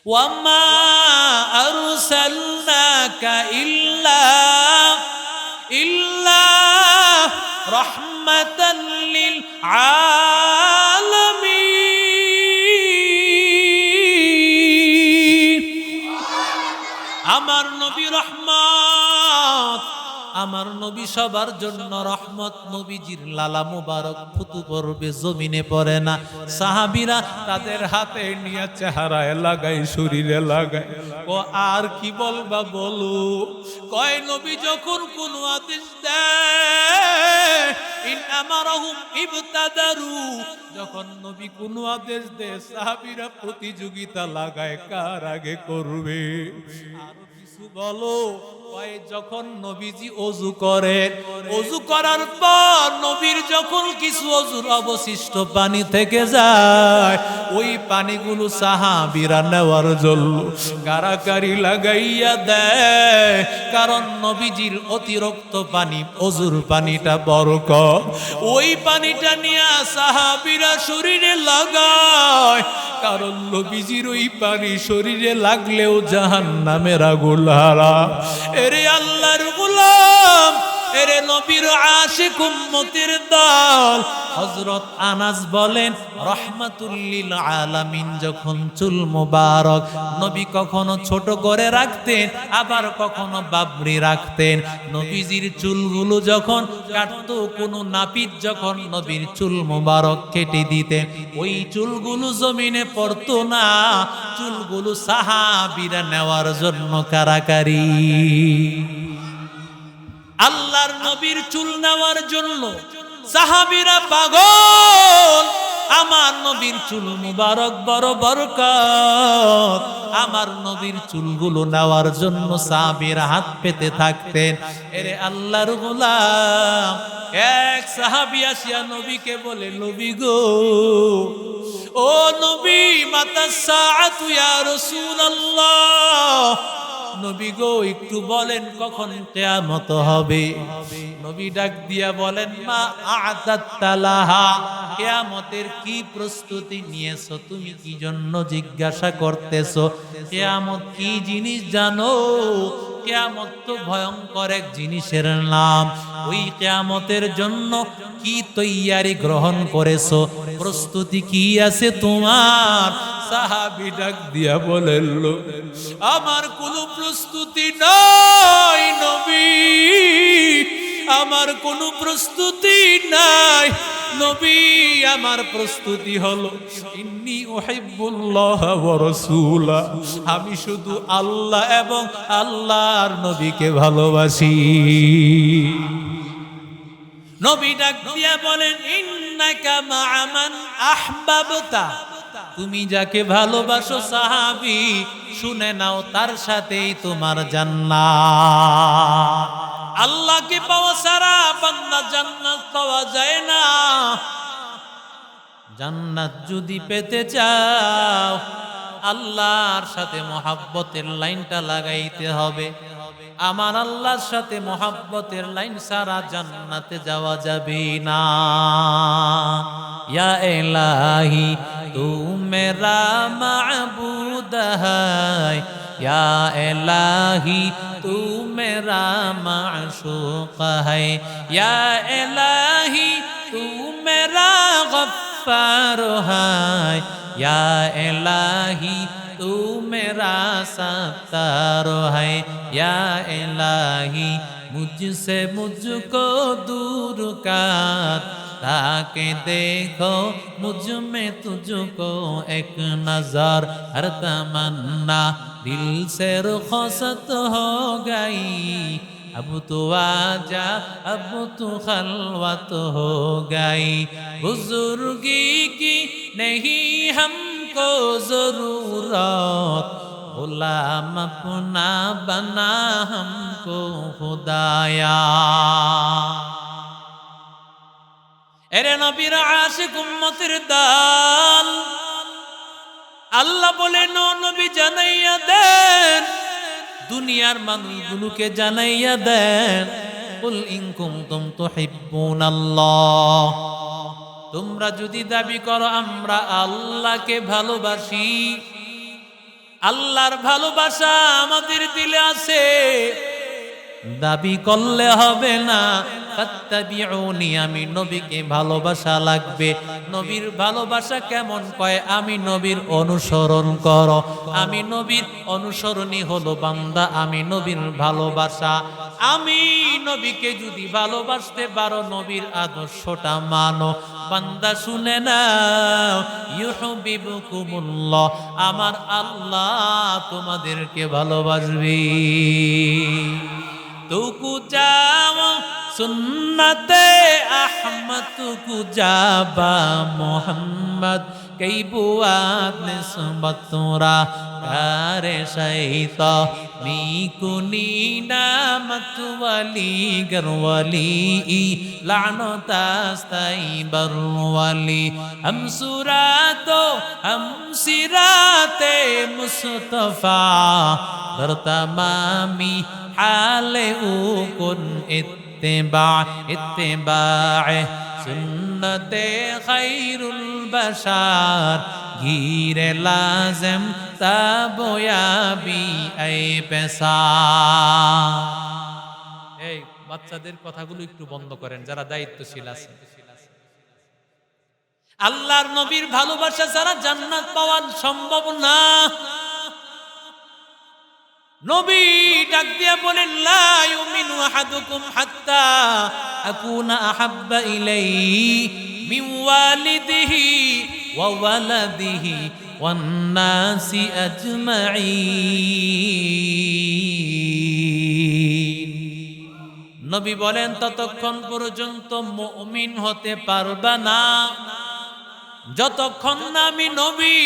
ওয়ামা আরসালনাকা ইল্লা রাহমাতাল লিল আলামিন। আমার নবী রহমত, আমার নবী সবার জন্য রহমত। নবীজির লালা মুবারক ফুতু পড়বে, জমিনে পড়ে না। সাহাবীরা তাদের হাতে নিয়ে চেহারায় লাগায়, শরীরে লাগায়। ও আর কি বলবা বলো। কয় নবী যখন কোন আদেশ দেয়, ইন আমারহুম ইবতাদারু, যখন নবী কোন আদেশ দেয় সাহাবীরা প্রতিযোগিতা লাগায় কার আগে করবে। আরো কিছু বলো। যখন নবীজি ওযু করেন, ওযু করার পর নবীর যখন কিছু ওযুর অবশিষ্ট পানি থেকে যায়, ওই পানিগুলো সাহাবীরা নেওয়ার জন্য কারাকারি লাগাইয়া দেয়। কারণ নবীজির অতিরিক্ত পানি, ওযুর পানিটা বরকত, ওই পানিটা নিয়ে সাহাবীরা শরীরে লাগায়। কারণ নবীজির ওই পানি শরীরে লাগলেও জাহান্নামের আগুন হারাম। এরে আল্লাহর গোলাম, এরে নবীর আশিক উম্মতের দল। হযরত আনাস বলেন, রাহমাতুল লিল আলামিন যখন চুল মোবারক নবী কখনো ছোট করে রাখতেন, আবার কখনো বাবরি রাখতেন। নবীজির চুলগুলো যখন কাটতো, কোনো নাপিত যখন নবীর চুল মোবারক কেটে দিতেন, ওই চুলগুলো জমিনে পড়তো না। চুলগুলো সাহাবীরা নেওয়ার জন্য কারাকারি। আল্লাহর নবীর চুল নেওয়ার জন্য সাহাবীরা পাগল। আমার নবীর চুল মুবারক বড় বরকত। আমার নবীর চুলগুলো নেওয়ার জন্য সাহাবীরা হাত পেতে থাকতেন। এরে আল্লাহর গোলাম, এক সাহাবী আসিয়া নবীকে বলে, নবী গো, ও নবী, মাতা সাআতু ইয়া রাসূলুল্লাহ, নবী গো একটু বলেন কখন কিয়ামত হবে। নবী ডাক দিয়া বলেন, মা আ'তাদতা লাহা, কিয়ামতের কি প্রস্তুতি নিয়েছো? তুমি কি জন্য জিজ্ঞাসা করতেছো? কিয়ামত কি জিনিস জানো? কিয়ামত তো ভয়ঙ্কর এক জিনিসের নাম। ওই কিয়ামতের জন্য কি তৈয়ারি গ্রহণ করেছো? প্রস্তুতি কি আছে তোমার? সাহাবী ডাক দিয়া বলেন, আমার কোনো প্রস্তুতি নাই নবী, আমার কোনো প্রস্তুতি নাই নবী। আমার প্রস্তুতি হলো, ইন্নী উহিব্বুল্লাহ ওয়া রাসূলা, আমি শুধু আল্লাহ এবং আল্লাহর নবীকে ভালোবাসি। নবী ডাক দিয়া বলেন, ইন্নাকা মা'a মান আহবাবতা, তুমি যাকে ভালোবাসো সাহাবী, শুনে নাও তার সাথেই তোমার জান্নাত। আল্লাহকে পাওয়া ছাড়া বান্দা জান্নাত পাওয়া যায় না। জান্নাত যদি পেতে চাও, আল্লাহর সাথে মহাব্বতের লাইনটা লাগাইতে হবে। আমার আল্লাহর সাথে মহাব্বতের লাইন ছাড়া জান্নাতে যাওয়া যাবে না। ইয়া ইলাহি তু মেরা মাবুদ হায়, ইয়া ইলাহি তু মেরা মাশুক হায়, ইয়া ইলাহি তু মেরা গফফার হায়, ইয়া ইলাহি तू मेरा सत्तार है, या इलाही मुझसे मुझको दूर कर, ताकि देखो मुझ में तुझको एक नजर, हर तमन्ना दिल से रुखसत हो गई, अब तो आजा अब तो खलवत हो गई, बुजुर्गी की नहीं हम को जरूरत, गुलाम अपना बना हमको खुदाया। এরে নবীর আশিক উম্মতের দল, আল্লাহ বলেন ও নবী জানাইয়া দেন, দুনিয়ার মানুষগুলোকে জানাইয়া দেন, কুল ইন কুনতুম তুহিব্বুনাল্লাহ, তোমরা যদি দাবি করো আমরা আল্লাহকে ভালোবাসি, আল্লাহর ভালোবাসা আমাদের দিলে আছে, দাবি করলে হবে না। ফাত্তাবিউনি, আমি নবীকে ভালোবাসা লাগবে। নবীর ভালোবাসা কেমন কয়, আমি নবীর অনুসরণ করো। আমি নবীর অনুসরণই হলো বান্দা, আমি নবীর ভালোবাসা। আমি নবীকে যদি ভালোবাসতে পারো, নবীর আদর্শটা মানো, বান্দা শুনে নাও, ইউহিব্বুকুমুল্লাহ, আমার আল্লাহ তোমাদেরকে ভালোবাসবে। তুকু যাও সুন্নতে আহমদ, তুকু যাবা মোহাম্মদ, কই বুয়াত নিসবত তোরা কারে শাইত মিকুনি নামত ওয়ালি গরওয়ালি লানতাস্তাই বরওয়ালি। हम सुरातो हम सिराते मुस्तफा बर तमामी हाले उकुन इत्तिबा इत्तिबाए सुन्नते खैरुल बशार घीरे लाज़िम ताबोयाबी ऐ पेशा। এই বাচ্চাদের কথাগুলো একটু বন্ধ করেন, যারা দায়িত্বশীল আছেন। আল্লাহর নবীর ভালোবাসা ছাড়া জান্নাত পাওয়া সম্ভব না। নবী ডাক দিয়া বলেন, লা ইউমিনু আহাদুকুম হাত্তা আকুনা আহাব্বা ইলাইহি মিন ওয়ালিদিহি ওয়া ওয়ালাদিহি ওয়ান নাসি আজমাইন। নবী বলেন, ততক্ষণ পর্যন্ত মুমিন হতে পারবা না যতক্ষণ না আমি নবী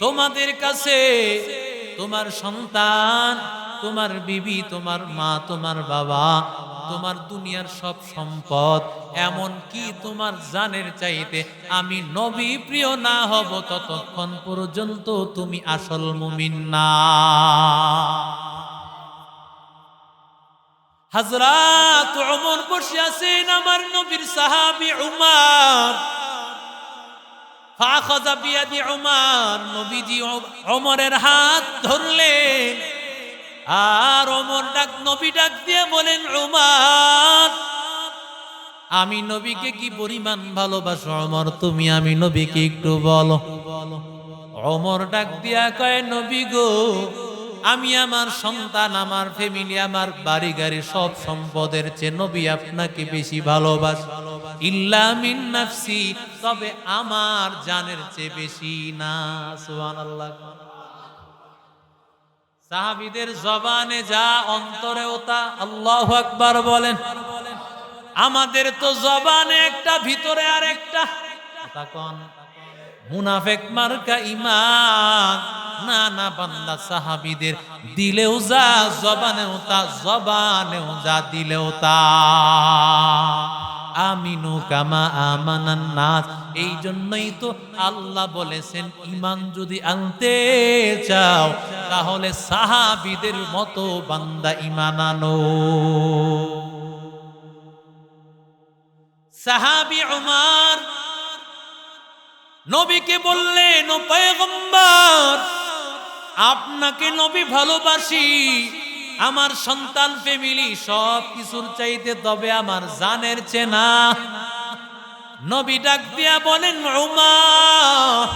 তোমাদের কাছে তোমার সন্তান, তোমার বিবি, তোমার মা, তোমার বাবা, তোমার দুনিয়ার সব সম্পদ, এমন কি তোমার জানের চাইতে আমি নবী প্রিয় না হব, ততক্ষণ পর্যন্ত তুমি আসল মুমিন না। হযরত ওমর বসে আছেন, আমার নবীর সাহাবী উমর। ফাখাযা বিয়াদি উমর, নবীজি ওমরের হাত ধরলেন। আর ওমর নবী ডাক দিয়ে বলেন, উমর, আমি নবীকে কি পরিমাণ ভালোবাসো ওমর, তুমি আমি নবীকে একটু বলো। ওমর ডাক দিয়া কয়, নবী গো, আমি আমার সন্তান, আমার ফ্যামিলি, আমার বাড়ি গাড়ি, সব সম্পদের চেয়ে নবী আপনাকে বেশি ভালোবাসি। ইল্লা মিন নাফসি, তবে আমার জানের চেয়ে বেশি না। সুবহানাল্লাহ। সাহাবীদের জবানে যা, অন্তরেও তা। আল্লাহু আকবার বলেন। আমাদের তো জবানে একটা, ভিতরে আর একটা। তখন মুনাফিক মার্কা ঈমান। না না বান্দা, সাহাবীদের দিলেও যা, জবানেও তা, জবানেও যা, দিলেও তা। আমিনু কামা আমানান নাস। এই জন্যই তো আল্লাহ বলেছেন, ঈমান যদি আনতে চাও তাহলে সাহাবীদের মতো বান্দা ঈমান আনো। সাহাবী উমর নবীকে বললেন, ও পয়গম্বর, আপনাকে নবী ভালোবাসি, আমার সন্তান, ফ্যামিলি, সব কিছুর চাইতে, তবে আমার জানের চেনা। নবী ডাক দিয়া বলেন, উমর,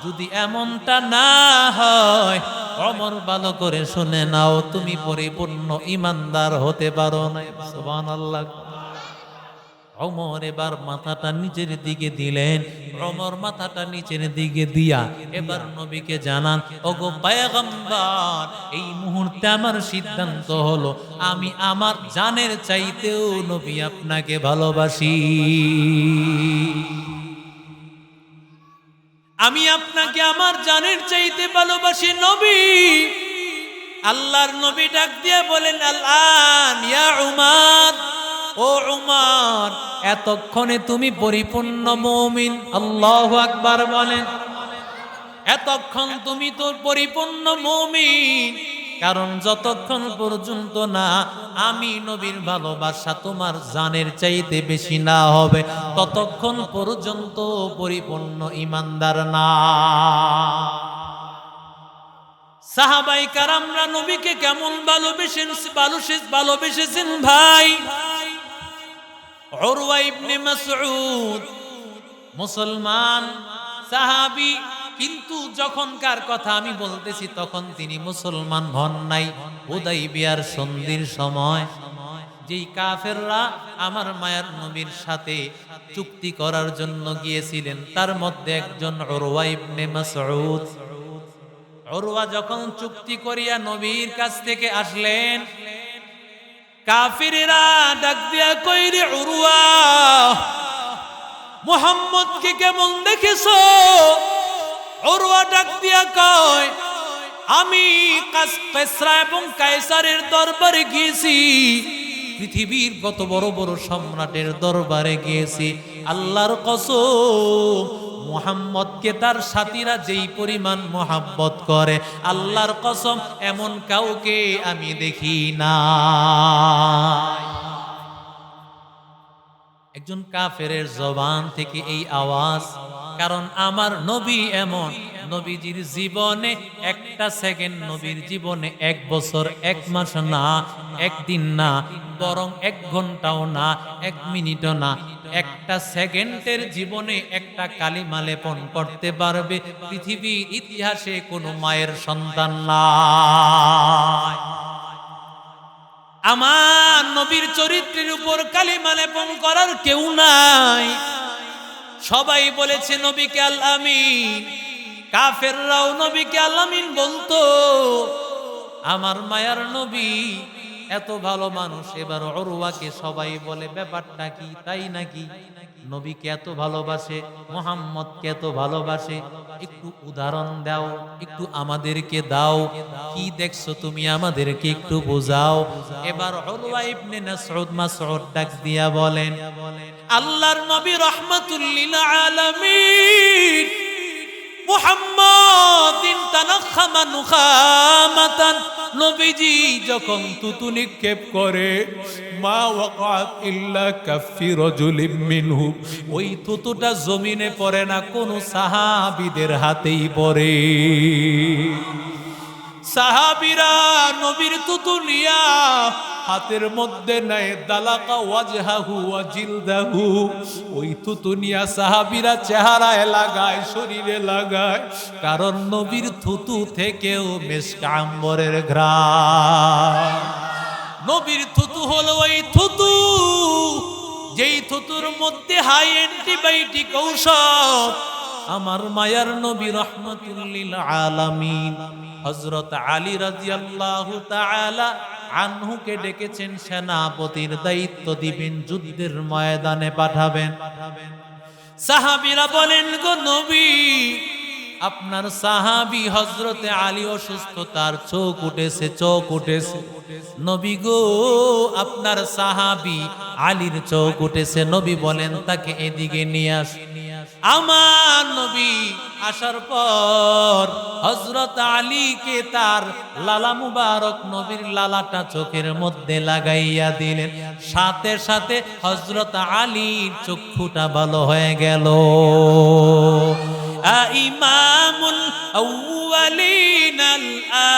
যদি এমনটা না হয়, ওমর ভালো করে শুনে নাও, তুমি পরিপূর্ণ ঈমানদার হতে পারো না। সুবহানাল্লাহ। ওমর এবার মাথাটা নিচের দিকে দিলেন। ওমর মাথাটা নিচের দিকে দিয়া এবার নবীকে জানান, ওগো পয়গম্বর, এই মুহূর্তে আমার সিদ্ধান্ত হলো, আমি আমার জানের চাইতেও নবী আপনাকে ভালোবাসি। আমি আপনাকে আমার জানের চাইতে ভালোবাসি নবী। আল্লাহর নবী ডাক দিয়ে বলেন, আল-আন ইয়া উমর, ও উমর, এতক্ষণে তুমি পরিপূর্ণ মুমিন। আল্লাহু আকবার বলেন। এতক্ষণ তুমি তো পরিপূর্ণ মুমিন, কারণ যতক্ষণ পর্যন্ত না আমি নবীর ভালোবাসা তোমার জানের চাইতে বেশি না হবে, ততক্ষণ পর্যন্ত পরিপূর্ণ ঈমানদার না। সাহাবাই কারামরা নবীকে কেমন ভালোবেসেছেন ভাই। উরওয়া ইবনে মাসউদ মুসলমান সাহাবী, কিন্তু যখনকার কথা আমি বলতেছি তখন তিনি মুসলমান হন নাই। হুদাইবিয়ার সন্ধির সময় যেই কাফেররা আমার মায়ার নবীর সাথে চুক্তি করার জন্য গিয়েছিলেন, তার মধ্যে একজন উরওয়া ইবনে মাসউদ। উরওয়া যখন চুক্তি করিয়া নবীর কাছ থেকে আসলেন, কাফিরেরা ডাক দিয়া কইরে, উরওয়া মুহাম্মদকে কেমন দেখেছো? উরওয়া ডাক দিয়া কয়, আমি কিসরা এবং কায়সারের দরবারে গিয়েছি, পৃথিবীর কত বড় বড় সম্রাটের দরবারে গিয়েছি, আল্লাহর কসম মুহাম্মদকে তার সাথীরা যেই পরিমাণ মোহাব্বত করে, আল্লাহর কসম এমন কাউকে আমি দেখি না। একজন কাফেরের জবান থেকে এই আওয়াজ, কারণ আমার নবী এমন, নবীজির জীবনে একটা সেকেন্ড, নবীর জীবনে 1 বছর 1 মাস না, 1 দিন না, বরং 1 ঘন্টাও না, 1 মিনিটও না, একটা সেকেন্ডের জীবনে একটা কালিমা লেপন করতে পারবে পৃথিবীর ইতিহাসে কোনো মায়ের সন্তান নাই। আমার নবীর চরিত্রের উপর কালিমা লেপন করার কেউ নাই। সবাই বলেছে নবীকে আল আমিন, কাফেররাও নবীকে আল আমিন বলতো। আমার মায়ার নবী এত ভালো মানুষ, এবার উরওয়াকে সবাই বলে ব্যাপারটা কি, তাই নাকি? নবীকে এত ভালোবাসে, মুহাম্মদকে এত ভালোবাসে, একটু উদাহরণ দাও, একটু আমাদেরকে দাও, কি দেখছো তুমি আমাদেরকে একটু বোঝাও। এবার উরওয়া ইবনে মাসউদ ডাক দিয়া বলেন, আল্লাহর নবী রাহমাতুল লিল আলামিন মুহাম্মাদিন তানাখামা নুখামাতান, নবীজি যখন থুতু নিক্ষেপ করে, মা ওয়াকাত ইল্লা কাফি রাজুলিম মিনহু, ওই থুতুটা জমিনে পড়ে না, কোন সাহাবীদের হাতেই পড়ে। সাহাবীরা নবীর থুতু নিয়া হাতের মধ্যে নেয়, দালাকা ওয়াজহাহু ওয়া জিলদাহু, ওই থুতু নিয়া সাহাবীরা চেহারায় লাগায়, শরীরে লাগায়, কারণ নবীর থুতু থেকেও মিশক আম্বরের ঘ্রাণ। নবীর থুতু হলো ওই থুতু, যেই থুতুর মধ্যে হাই অ্যান্টিবায়োটিক ঔষধ। আমার মায়ার নবী রাহমাতুল লিল আলামিন হযরত আলী রাদিয়াল্লাহু তাআলা আনহুকে ডেকেছেন, সেনাপতির দায়িত্ব দিবেন, যুদ্ধের ময়দানে পাঠাবেন। সাহাবীরা বলেন, গো নবী, আপনার সাহাবী হযরতে আলী অসুস্থ, তার চোখ উঠেছে। নবী গো, আপনার সাহাবী আলীর চোখ উঠেছে, নবী বলেন তাকে এদিকে নিয়ে আস। আমার নবী আসার পর হযরত আলীকে তার লালা মুবারক, নবীর লালাটা চোখের মধ্যে লাগাইয়া দিলেন, সাথে সাথে হযরত আলীর চক্ষুটা ভালো হয়ে গেল। ইমামুল আউয়ালিন আল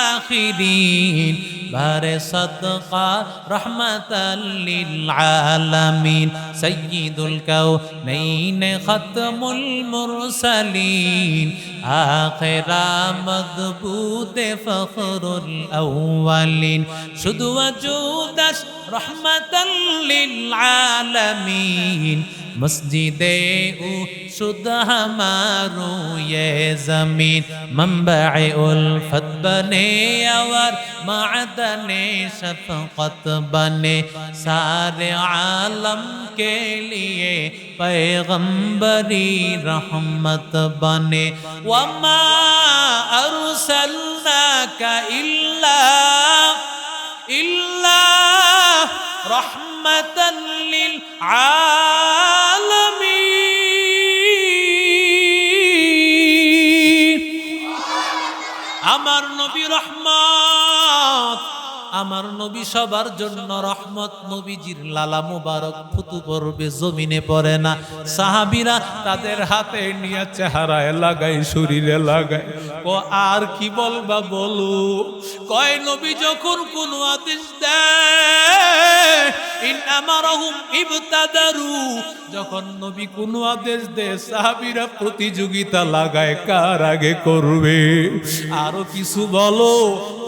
আখিরিন, বারে সাদকা রহমাতাল লিল আলামিন, সাইয়্যিদুল কাউনাইন খাতমুল মুরসালিন, আখিরা মাদবুতে ফখরুল আউয়ালিন, শুধু ওয়াজুদাস রহমাতাল লিল আলামিন, মসজিদে ও শুধু हमारो ये जमीन, मंबए उल्फत बने और मादने शफकत बने, सारे आलम के लिए पैगंबरी रहमत बने, वमा अरसलनाका इल्ला रहमतन लिल আলামিন। আমার নবী রহমত, আমার নবী সবার জন্য রহমত, নবীজির লালা মুবারক ফুতু পড়বে জমিনে পড়ে না। সাহাবীরা তাদের হাতে নিয়ে চেহারায় লাগাই, শরীরে লাগায়। ও আর কি বলবা বলো, কয় নবী যখন কোন আদেশ দেয়, ইন আমারহুম ইবতাদারু, যখন নবী কোন আদেশ দেয় সাহাবীরা প্রতিযোগিতা লাগায় কার আগে করবে। আরো কিছু বলো,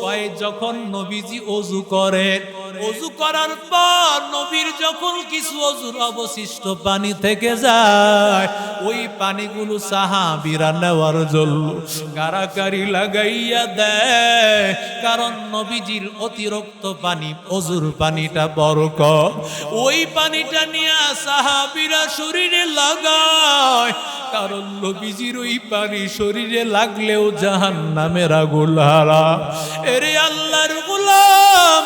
কয় যখন নবীজি ওযু করেন, ওযু করার পর নবীর যখন কিছু ওযুর অবশিষ্ট পানি থেকে যায়, ওই পানিগুলো সাহাবীরা নেওয়ার জন্য কারাকারি লাগাইয়া দেয়। কারণ নবীজির অতিরিক্ত পানি, ওযুর পানিটা বড় কম, ওই পানিটা নিয়ে সাহাবীরা শরীরে লাগায়। কারণ নবীজির ওই পানি শরীরে লাগলেও জাহান্নামের আগুন হারাম। এরে আল্লাহর গোলাম,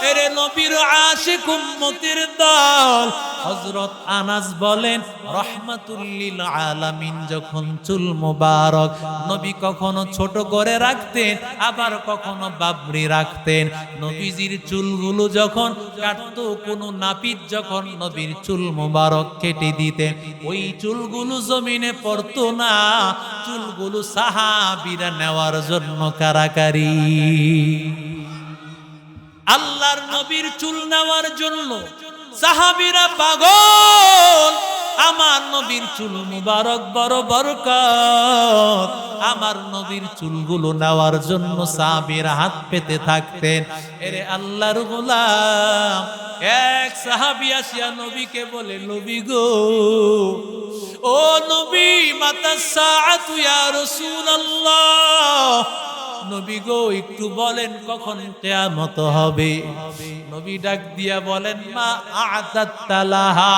এরে নবীর আশিক উম্মতের দল, হযরত আনাস বলেন রাহমাতুল লিল আলামিন যখন চুল মোবারক নবী কখনো ছোট করে রাখতেন, আবার কখনো বাবরি রাখতেন। নবীজির চুলগুলো যখন কাটতো, কোনো নাপিত যখন নবীর চুল মোবারক কেটে দিতেন, ওই চুলগুলো জমিনে পড়তো না, চুলগুলো সাহাবীরা নেওয়ার জন্য কারাকারি। আল্লাহর নবীর চুল নেওয়ার জন্য সাহাবীরা পাগল। আমার নবীর চুল মুবারক বড় বরকত, আমার নবীর চুলগুলো নেওয়ার জন্য সাহাবীরা হাত পেতে থাকতেন। এরে আল্লাহর গোলাম, এক সাহাবী আসিয়া নবীকে বলে, নবী গো, ও নবী, মাতা সাআতু ইয়া রাসূলুল্লাহ, নবী গো একটু বলেন কখন কিয়ামত হবে। নবী ডাক দিয়া বলেন, মা আ'তাদতা লাহা,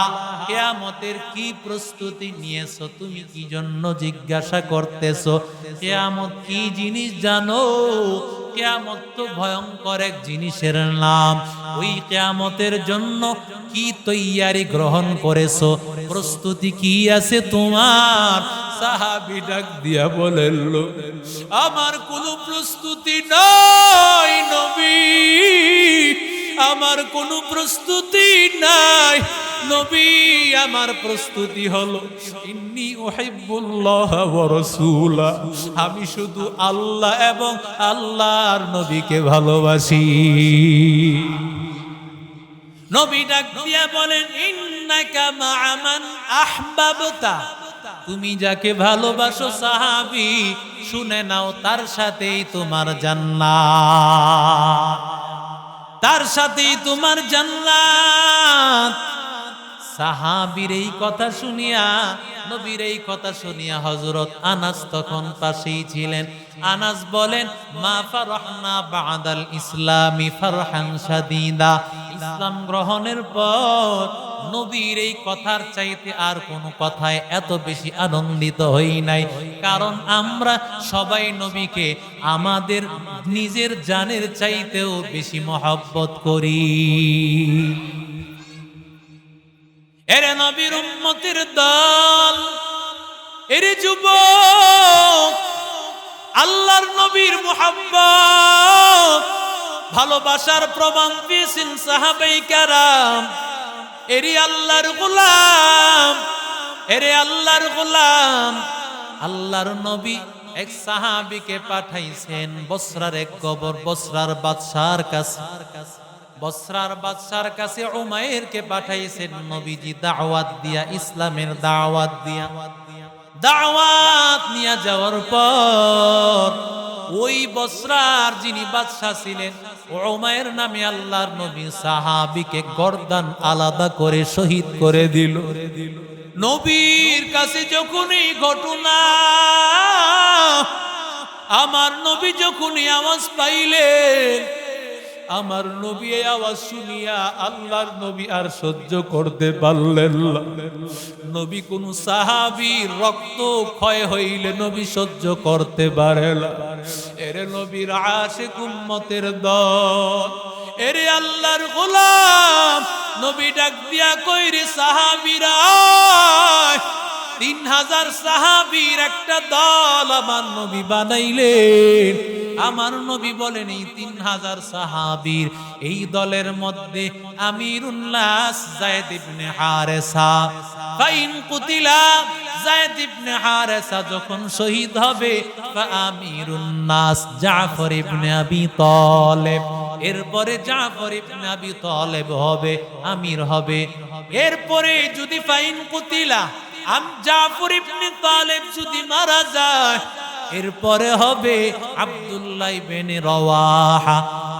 কিয়ামতের কি প্রস্তুতি নিয়েছো তুমি, কি জন্য জিজ্ঞাসা করতেছো? কিয়ামত কি জিনিস জানো? কিয়ামত তো ভয়ঙ্কর এক জিনিসের নাম। ওই কিয়ামতের জন্য কি তৈয়ারি গ্রহণ করেছো, প্রস্তুতি কি আছে তোমার? সাহাবী ডাক দিয়া বলেন, আমার কোনো প্রস্তুতি নাই নবী, আমার কোনো প্রস্তুতি নাই নবী। আমার প্রস্তুতি হলো ইন্নী উহিব্বুল্লাহ ওয়া রাসূলা, আমি শুধু আল্লাহ এবং আল্লাহর নবীকে ভালোবাসি। নবী ডাক দিয়া বলেন, ইন্নাকা মা'a মান আহবাবতা, তুমি যাকে ভালোবাসো সাহাবী, শুনে নাও তার সাথেই তোমার জান্নাত, তার সাথেই তোমার জান্নাত। সাহাবীর এই কথা শুনিয়া, নবীর এই কথা শুনিয়া হযরত আনাস তখন পাশেই ছিলেন। আনাস বলেন, মা ফারহনা বাদাল ইসলামি ফারহান শাদীদা, ইসলাম গ্রহণের পর নবীর এই কথার চাইতে আর কোনো কথায় এত বেশি আনন্দিত হই নাই। কারণ আমরা সবাই নবীকে আমাদের নিজের জানের চাইতেও বেশি মহব্বত করি। এরে নবীর উম্মতের দল, এরে যুবক, আল্লাহর নবীর মুহাব্বত ভালোবাসার প্রমাণ দিয়েছেন সাহাবায়ে কেরাম। এরে আল্লাহর গোলাম, এরে আল্লাহর গোলাম, আল্লাহর নবী এক সাহাবীকে পাঠাইছেন বসরার এক কবর, বসরার বাদশার কাছে, বসরার বাদশার কাছে উমাইরকে পাঠাইছেন নবীজি দাওয়াত দিয়া, ইসলামের দাওয়াত দিয়া। দাওয়াত নিয়ে যাওয়ার পর ওই বসরার যিনি বাদশা ছিলেন, উমাইর নামে আল্লাহর নবী সাহাবীকে গর্দান আলাদা করে শহীদ করে দিল। নবীর কাছে যখন এই ঘটনা, আমার নবী যখনই আওয়াজ পাইলেন, আমার নবী এই আওয়াজ শুনিয়া আল্লাহর নবী আর সহ্য করতে পারলেন না। নবী কোন সাহাবীর রক্ত ক্ষয় হইলে নবী সহ্য করতে পারে না। এরে নবীর আশিক উম্মতের দল, এরে আল্লাহর গোলাম, নবী ডাক দিয়া কইরে সাহাবীরা, 3000 সাহাবীর একটা দল আমার নবী বানাইলেন। আমার নবী বলেন এই 3000 সাহাবীর এই দলের মধ্যে আমিরুন নাস যায়েদ ইবনে হারেসা, ফাইন কুতিলা যায়েদ ইবনে হারেসা যখন শহীদ হবে, আমিরুন নাস জাফর ইবনে আবি তালেব, এরপরে জাফর ইবনে আবি তালেব হবে আমির হবে। এরপরে যদি ফাইন কুতিলা জাফর ইবনে তালেব যদি মারা যায়, এরপরে হবে আব্দুল্লাহ ইবনে রওয়াহা।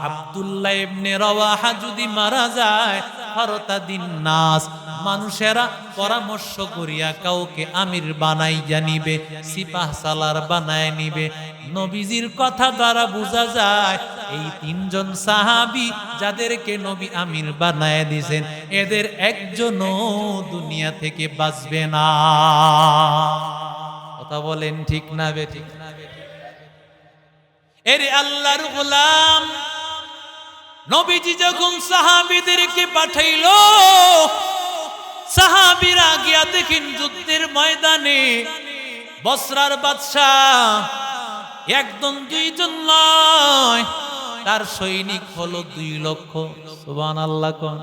আব্দুল্লাহ ইবনে রওয়াহা যদি মারা যায়, ফারতাদিন নাস, মানুষেরা পরামর্শ করিয়া কাউকে আমির বানাই জানিবে, সিপাহ সালার বানায় নিবে। নবীজির কথা দ্বারা বোঝা যায় এই 3 জন সাহাবী যাদেরকে নবী আমির বানায় দিয়েছেন, এদের একজনও দুনিয়া থেকে বাঁচবে না। কথা বলেন ঠিক না বেঠিক? এর আল্লাহর গোলাম নবীজি যখন সাহাবীদেরকে পাঠাইলো, সাহাবীরা গিয়া দেখেন যুদ্ধের ময়দানে বসরার বাদশাহ একজন 2 জন নয়, তার সৈনিক হলো 2 লক্ষ। সুবহানাল্লাহ কোন?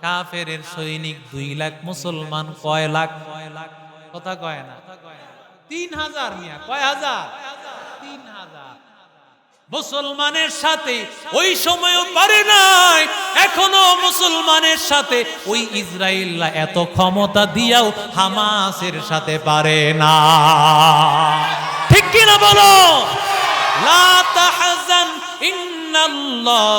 কাফেরের সৈনিক 2 লাখ, মুসলমান কয় লাখ? কথা কয় না, 3000 মিয়া, কয় হাজার? 3000। মুসলমানের সাথে ওই সময়ও পারে নাই, এখনো মুসলমানের সাথে ওই ইসরায়েলরা এত ক্ষমতা দিয়াও হামাসের সাথে পারে না। ঠিক কিনা বলো? লা তাহজান ইন্নাল্লাহ